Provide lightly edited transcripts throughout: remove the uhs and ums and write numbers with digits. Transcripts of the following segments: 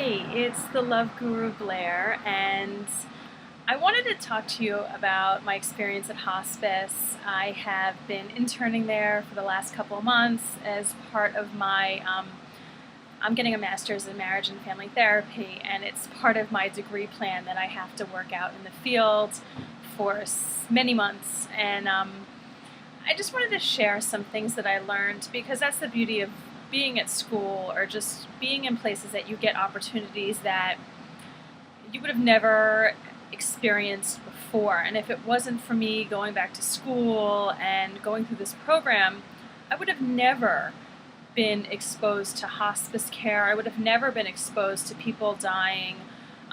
Hey, it's the Love Guru Blair, and I wanted to talk to you about my experience at hospice. I have been interning there for the last couple of months as part of I'm getting a master's in marriage and family therapy, and it's part of my degree plan that I have to work out in the field for many months. And I just wanted to share some things that I learned because that's the beauty of being at school or just being in places that you get opportunities that you would have never experienced before. And if it wasn't for me going back to school and going through this program, I would have never been exposed to hospice care. I would have never been exposed to people dying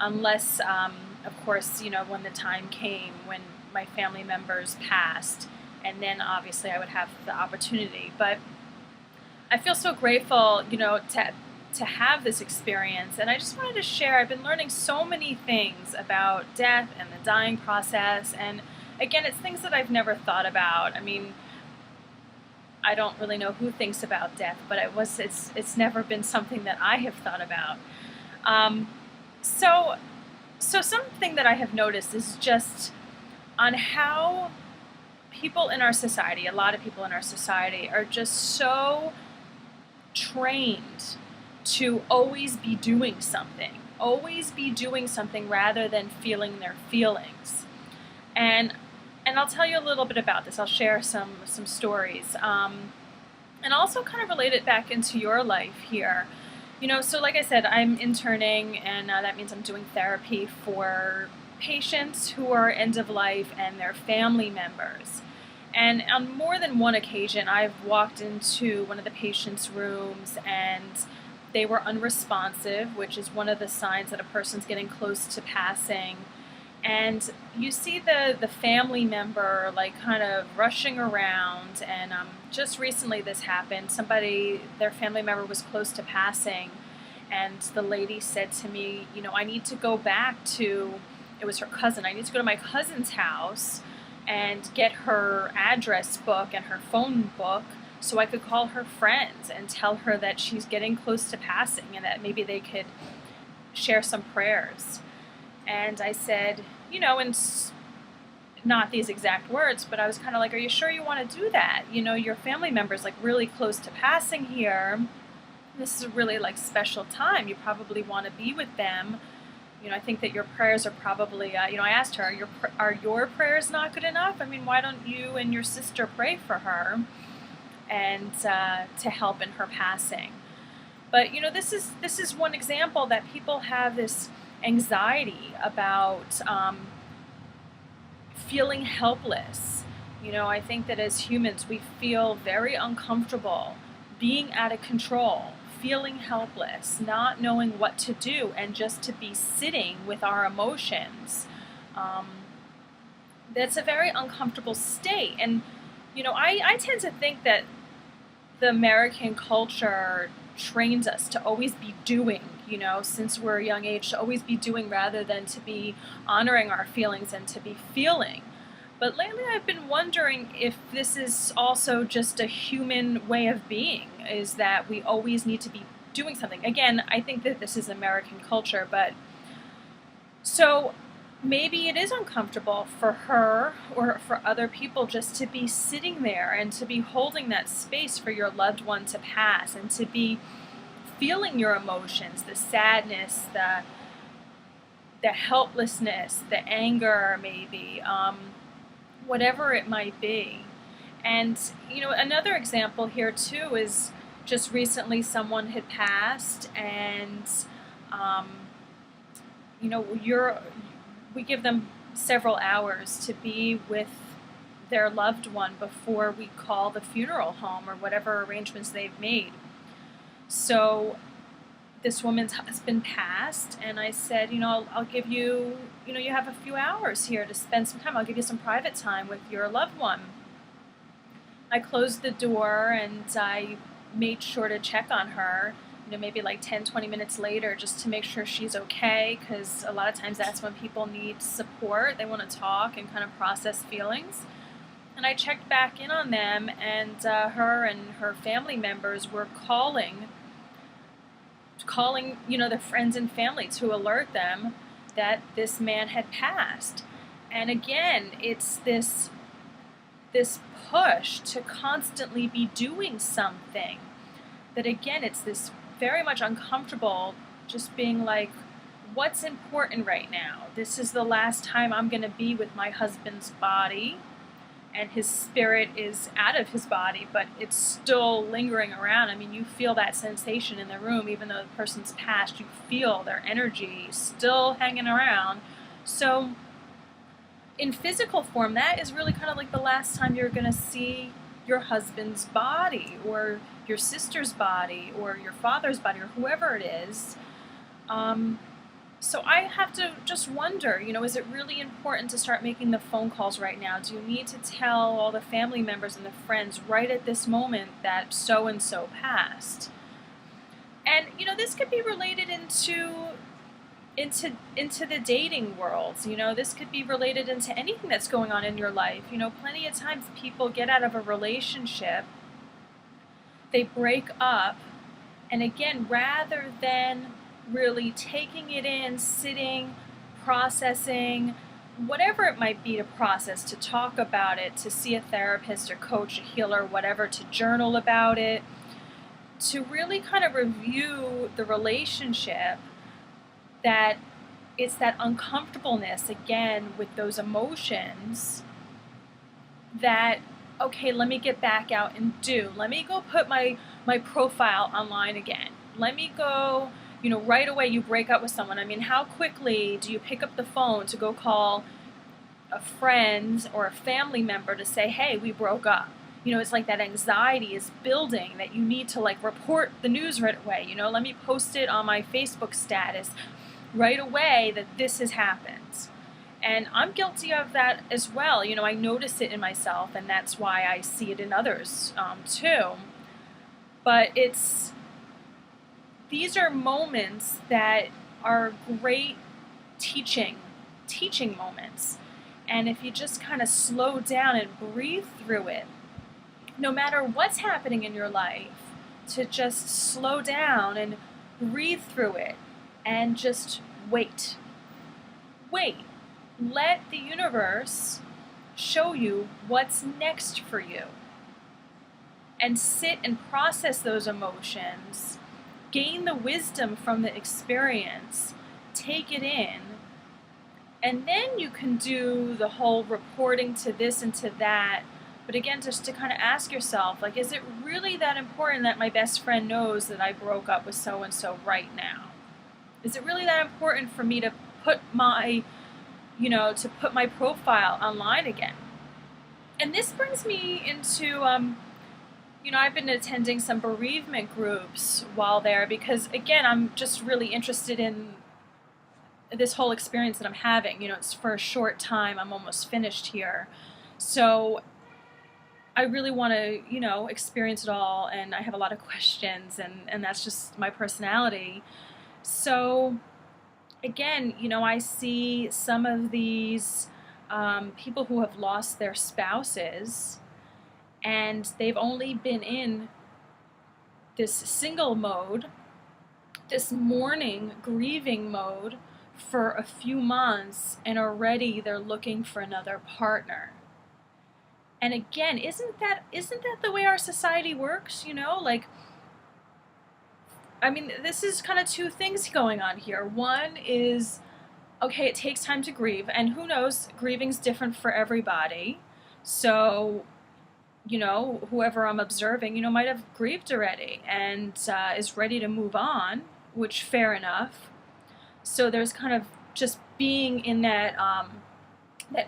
unless, of course, when the time came when my family members passed. And then obviously I would have the opportunity. But I feel so grateful, to have this experience. And I just wanted to share, I've been learning so many things about death and the dying process. And again, it's things that I've never thought about. I mean, I don't really know who thinks about death, but it's never been something that I have thought about. Um, so, so something that I have noticed is just on how people in our society, a lot of people in our society, are just so trained to always be doing something rather than feeling their feelings. And and I'll tell you a little bit about this. I'll share some stories, and also kind of relate it back into your life here. So like I said, I'm interning, and that means I'm doing therapy for patients who are end of life and their family members. And on more than one occasion, I've walked into one of the patients' rooms and they were unresponsive, which is one of the signs that a person's getting close to passing. And you see the family member like kind of rushing around. And just recently this happened. Their family member was close to passing. And the lady said to me, I need to go back to, it was her cousin, I need to go to my cousin's house and get her address book and her phone book so I could call her friends and tell her that she's getting close to passing and that maybe they could share some prayers. And I said, not these exact words, but I was kind of like, are you sure you want to do that? Your family member's like really close to passing here. This is a really like special time. You probably want to be with them. I think that your prayers are probably, I asked her, are your prayers not good enough? I mean, why don't you and your sister pray for her and to help in her passing? But, this is one example that people have this anxiety about feeling helpless. I think that as humans, we feel very uncomfortable being out of control, feeling helpless, not knowing what to do, and just to be sitting with our emotions. That's a very uncomfortable state. And, I tend to think that the American culture trains us to always be doing, since we're a young age, to always be doing rather than to be honoring our feelings and to be feeling. But lately I've been wondering if this is also just a human way of being, is that we always need to be doing something. Again, I think that this is American culture, but so maybe it is uncomfortable for her or for other people just to be sitting there and to be holding that space for your loved one to pass and to be feeling your emotions, the sadness, the helplessness, the anger maybe, whatever it might be. And, another example here too is just recently someone had passed and, we give them several hours to be with their loved one before we call the funeral home or whatever arrangements they've made. So this woman's husband passed, and I said, I'll give you, you have a few hours here to spend some time. I'll give you some private time with your loved one. I closed the door and I made sure to check on her, maybe like 10, 20 minutes later, just to make sure she's okay, because a lot of times that's when people need support. They want to talk and kind of process feelings. And I checked back in on them, and her and her family members were calling calling, their friends and family to alert them that this man had passed. And again, it's this push to constantly be doing something that, again, it's this very much uncomfortable, just being like, what's important right now? This is the last time I'm going to be with my husband's body, and his spirit is out of his body, but it's still lingering around. I mean, you feel that sensation in the room, even though the person's passed, you feel their energy still hanging around. So in physical form, that is really kind of like the last time you're going to see your husband's body, or your sister's body, or your father's body, or whoever it is. So I have to just wonder, is it really important to start making the phone calls right now? Do you need to tell all the family members and the friends right at this moment that so-and-so passed? And, this could be related into the dating world. This could be related into anything that's going on in your life. Plenty of times people get out of a relationship, they break up, and again, rather than really taking it in, sitting, processing, whatever it might be to process, to talk about it, to see a therapist or coach, a healer, whatever, to journal about it, to really kind of review the relationship, that it's that uncomfortableness, again, with those emotions, that, okay, let me get back out and let me go put my profile online again. Let me go, right away you break up with someone. I mean, how quickly do you pick up the phone to go call a friend or a family member to say, hey, we broke up? It's like that anxiety is building, that you need to report the news right away. Let me post it on my Facebook status right away that this has happened. And I'm guilty of that as well. I notice it in myself, and that's why I see it in others too. But these are moments that are great teaching moments. And if you just kind of slow down and breathe through it, no matter what's happening in your life, to just slow down and breathe through it and just wait. Let the universe show you what's next for you. And sit and process those emotions. Gain the wisdom from the experience. Take it in. And then you can do the whole reporting to this and to that. But again, just to kind of ask yourself, is it really that important that my best friend knows that I broke up with so-and-so right now? Is it really that important for me to put my profile online again? And this brings me into, I've been attending some bereavement groups while there, because again, I'm just really interested in this whole experience that I'm having. It's for a short time. I'm almost finished here. So I really want to, experience it all, and I have a lot of questions, and that's just my personality. So again, I see some of these people who have lost their spouses, and they've only been in this single mode, this mourning, grieving mode for a few months, and already they're looking for another partner. And again, isn't that the way our society works? This is kind of two things going on here. One is, okay, it takes time to grieve, and who knows, grieving's different for everybody. So, whoever I'm observing, might have grieved already and is ready to move on, which fair enough. So there's kind of just being in that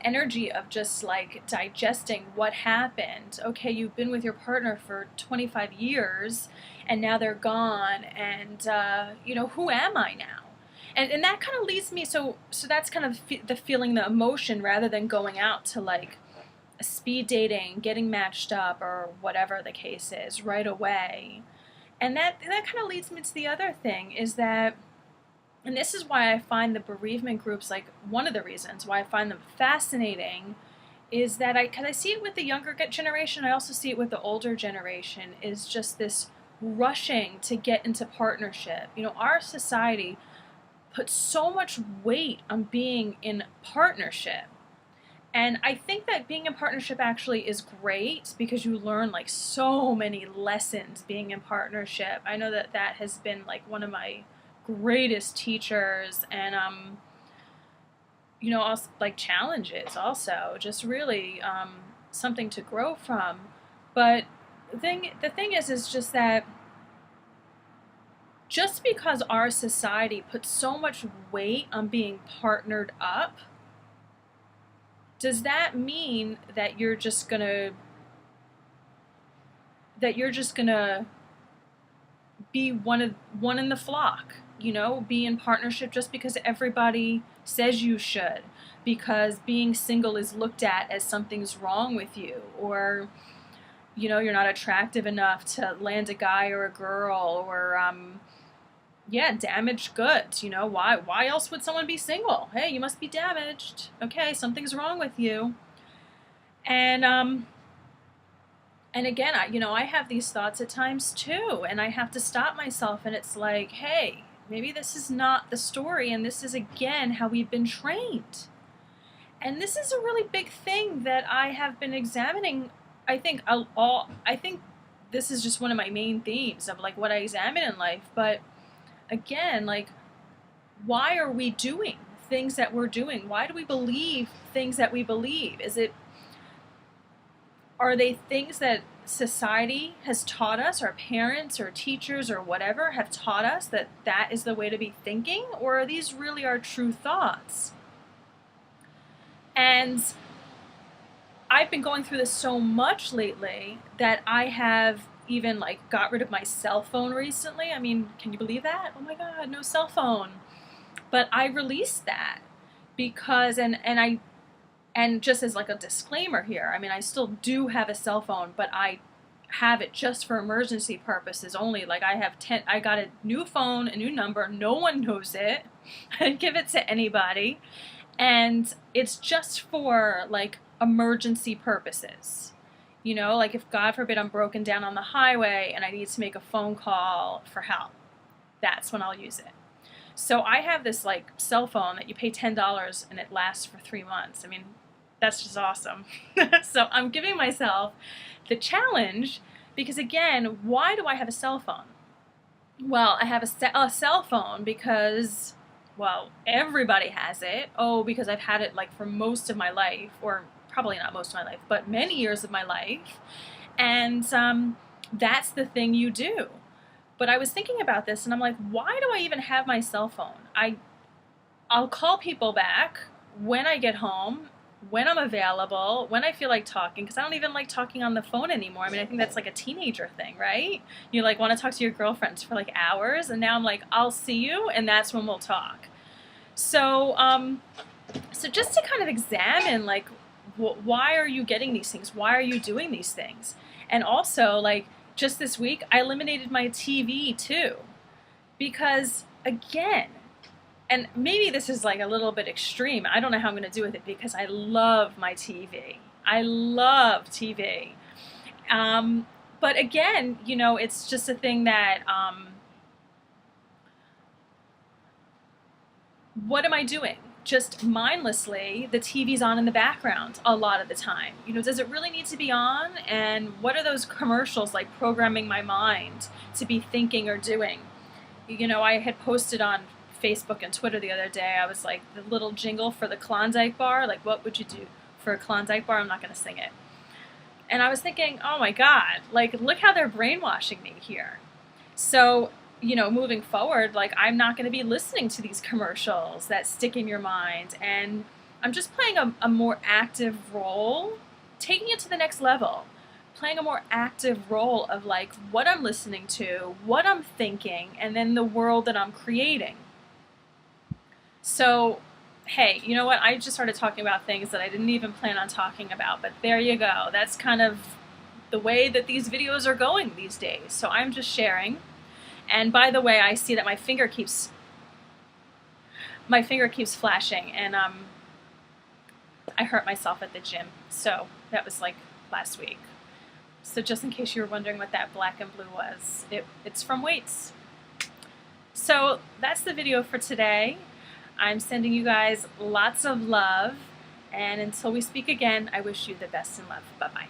energy of just digesting what happened. Okay, you've been with your partner for 25 years and now they're gone, and who am I now? And that kind of leads me, so that's kind of the feeling, the emotion, rather than going out to speed dating, getting matched up, or whatever the case is right away. And that kind of leads me to the other thing, is that, and this is why I find the bereavement groups, one of the reasons why I find them fascinating, is that because I see it with the younger generation, I also see it with the older generation, is just this rushing to get into partnership. You know, our society puts so much weight on being in partnership. And I think that being in partnership actually is great because you learn like so many lessons being in partnership. I know that that has been like one of my greatest teachers, and you know, also like challenges also, just really something to grow from. But the thing is just that just because our society puts so much weight on being partnered up, does that mean that you're just gonna be one in the flock? You know, be in partnership just because everybody says you should, because being single is looked at as something's wrong with you, or you know, you're not attractive enough to land a guy or a girl, or yeah, damaged goods. You know, why else would someone be single? Hey, you must be damaged. Okay, something's wrong with you. And and again, I have these thoughts at times too, and I have to stop myself, and it's like, hey, maybe this is not the story, and this is again how we've been trained. And this is a really big thing that I have been examining. I think this is just one of my main themes of like what I examine in life. But again, like, why are we doing things that we're doing? Why do we believe things that we believe? Are they things that society has taught us, or parents or teachers or whatever have taught us that that is the way to be thinking? Or are these really our true thoughts? And I've been going through this so much lately that I have even like got rid of my cell phone recently. I mean, can you believe that? Oh my God, no cell phone. But I released that because, and just as like a disclaimer here, I mean, I still do have a cell phone, but I have it just for emergency purposes only. Like I got a new phone, a new number, no one knows it. I didn't give it to anybody. And it's just for like emergency purposes. You know, like if God forbid I'm broken down on the highway and I need to make a phone call for help, that's when I'll use it. So I have this like cell phone that you pay $10 and it lasts for 3 months. I mean, that's just awesome. So I'm giving myself the challenge because, again, why do I have a cell phone? Well, I have a cell phone because, well, everybody has it. Oh, because I've had it like for most of my life, or probably not most of my life, but many years of my life. And that's the thing you do. But I was thinking about this and I'm like, why do I even have my cell phone? I'll call people back when I get home, when I'm available, when I feel like talking, because I don't even like talking on the phone anymore. I mean, I think that's like a teenager thing, right? You like want to talk to your girlfriends for like hours, and now I'm like, I'll see you, and that's when we'll talk. So, so just to kind of examine, like, why are you getting these things? Why are you doing these things? And also, like, just this week, I eliminated my TV too, because again, and maybe this is like a little bit extreme. I don't know how I'm going to do with it because I love my TV. I love TV. But again, you know, it's just a thing that, what am I doing? Just mindlessly, the TV's on in the background a lot of the time. You know, does it really need to be on? And what are those commercials like programming my mind to be thinking or doing? You know, I had posted on Facebook and Twitter the other day, I was like, the little jingle for the Klondike bar, like, what would you do for a Klondike bar? I'm not going to sing it. And I was thinking, oh my God, like, look how they're brainwashing me here. So, you know, moving forward, like, I'm not going to be listening to these commercials that stick in your mind. And I'm just playing a more active role, taking it to the next level, playing a more active role of like what I'm listening to, what I'm thinking, and then the world that I'm creating. So, hey, you know what? I just started talking about things that I didn't even plan on talking about, but there you go. That's kind of the way that these videos are going these days. So I'm just sharing. And by the way, I see that my finger keeps flashing, and I hurt myself at the gym. So that was like last week. So just in case you were wondering what that black and blue was, it's from weights. So that's the video for today. I'm sending you guys lots of love, and until we speak again, I wish you the best in love. Bye-bye.